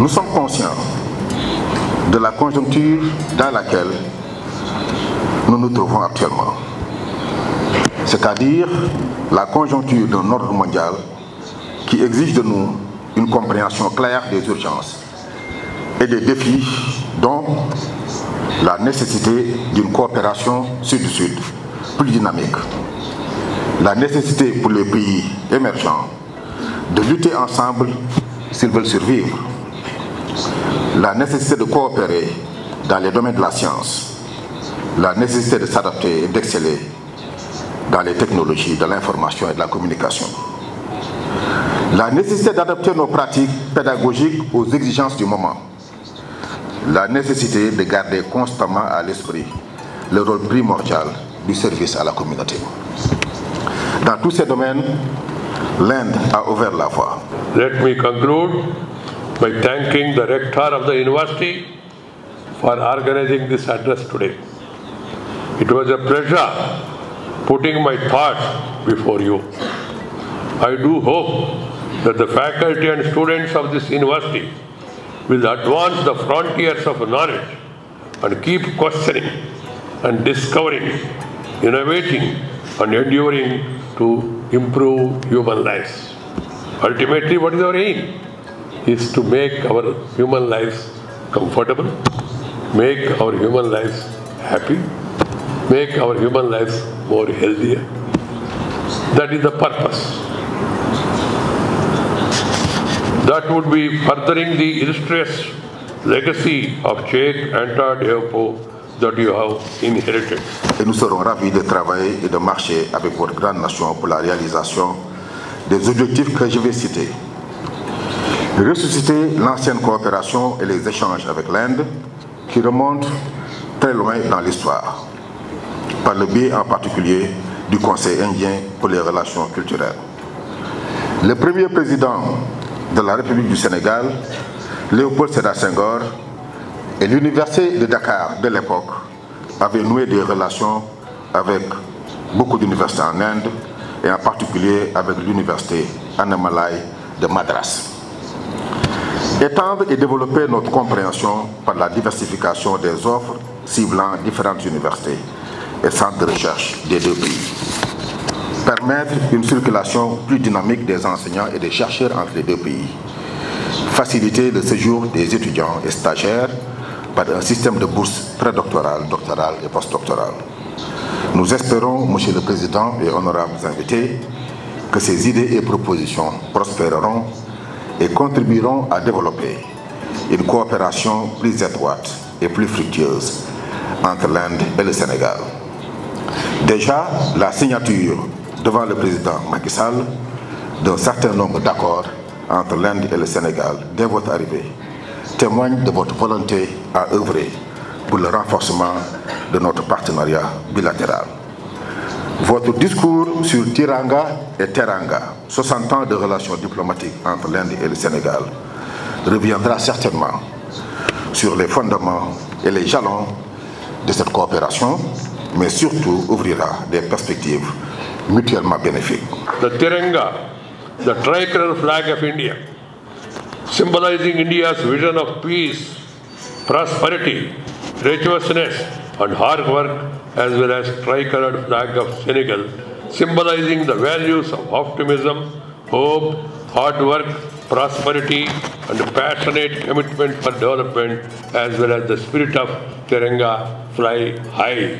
Nous sommes conscients de la conjoncture dans laquelle nous nous trouvons actuellement, c'est-à-dire la conjoncture d'un ordre mondial qui exige de nous une compréhension claire des urgences et des défis, dont la nécessité d'une coopération sud-sud plus dynamique, la nécessité pour les pays émergents de lutter ensemble s'ils veulent survivre, la nécessité de coopérer dans les domaines de la science, la nécessité de s'adapter et d'exceller dans les technologies de l'information et de la communication, la nécessité d'adapter nos pratiques pédagogiques aux exigences du moment, la nécessité de garder constamment à l'esprit le rôle primordial du service à la communauté. Dans tous ces domaines, l'Inde a ouvert la voie. Let me conclude by thanking the rector of the university for organizing this address today. It was a pleasure putting my thoughts before you. I do hope that the faculty and students of this university will advance the frontiers of knowledge and keep questioning and discovering, innovating and enduring to improve human lives. Ultimately, what is our aim? Is to make our human lives comfortable, make our human lives happy, make our human lives more healthier. That is the purpose. That would be furthering the illustrious legacy of Cheikh Anta Diop that you have inherited. Et nous serons ravis de travailler et de marcher avec votre grande nation pour la réalisation des objectifs que je vais citer. Ressusciter l'ancienne coopération et les échanges avec l'Inde qui remontent très loin dans l'histoire, par le biais en particulier du Conseil indien pour les relations culturelles. Le premier président de la République du Sénégal, Léopold Sédar Senghor, et l'université de Dakar de l'époque avaient noué des relations avec beaucoup d'universités en Inde et en particulier avec l'université Annamalai de Madras. Étendre et développer notre compréhension par la diversification des offres ciblant différentes universités et centres de recherche des deux pays. Permettre une circulation plus dynamique des enseignants et des chercheurs entre les deux pays. Faciliter le séjour des étudiants et stagiaires par un système de bourse prédoctorale, doctorale et postdoctorale. Nous espérons, Monsieur le Président et honorables invités, que ces idées et propositions prospéreront et contribueront à développer une coopération plus étroite et plus fructueuse entre l'Inde et le Sénégal. Déjà, la signature devant le président Macky Sall d'un certain nombre d'accords entre l'Inde et le Sénégal dès votre arrivée témoigne de votre volonté à œuvrer pour le renforcement de notre partenariat bilatéral. Votre discours sur Tiranga et Teranga, 60 ans de relations diplomatiques entre l'Inde et le Sénégal, reviendra certainement sur les fondements et les jalons de cette coopération, mais surtout ouvrira des perspectives mutuellement bénéfiques. The Tiranga, the tricolor flag of India, symbolizing India's vision of peace, prosperity, righteousness and hard work, as well as tricolored flag of Senegal, symbolizing the values of optimism, hope, hard work, prosperity and passionate commitment for development, as well as the spirit of Tiranga, fly high.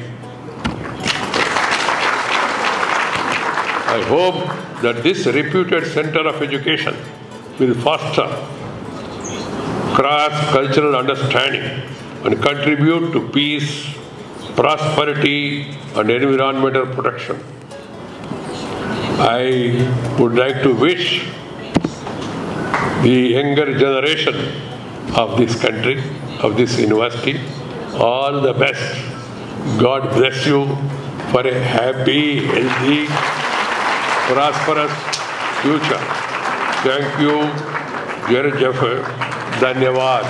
I hope that this reputed center of education will foster cross-cultural understanding and contribute to peace, prosperity and environmental protection. I would like to wish the younger generation of this country, of this university, all the best. God bless you for a happy, healthy, prosperous future. Thank you, dear Jaffer. Dhanyavad.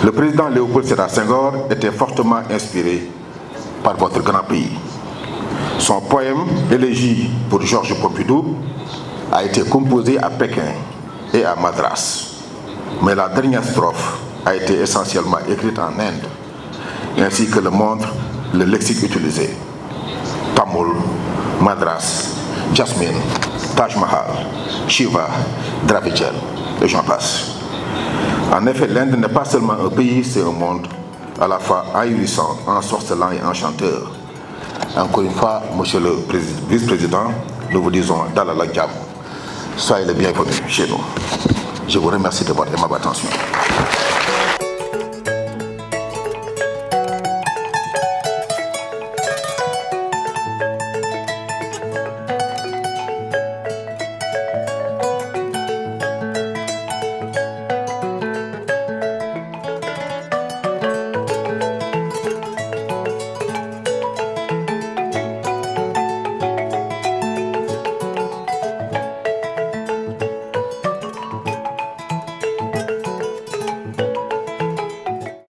Le président Léopold Sédar Senghor était fortement inspiré par votre grand pays. Son poème « Élégie pour Georges Pompidou » a été composé à Pékin et à Madras. mais la dernière strophe a été essentiellement écrite en Inde, ainsi que le montre le lexique utilisé. Tamul, Madras, Jasmine, Taj Mahal, Shiva, Dravidian, et j'en passe. En effet, l'Inde n'est pas seulement un pays, c'est un monde à la fois ahurissant, ensorcelant et enchanteur. Encore une fois, monsieur le vice-président, nous vous disons Dalal Jam. Soyez les bienvenus chez nous. Je vous remercie de votre aimable attention.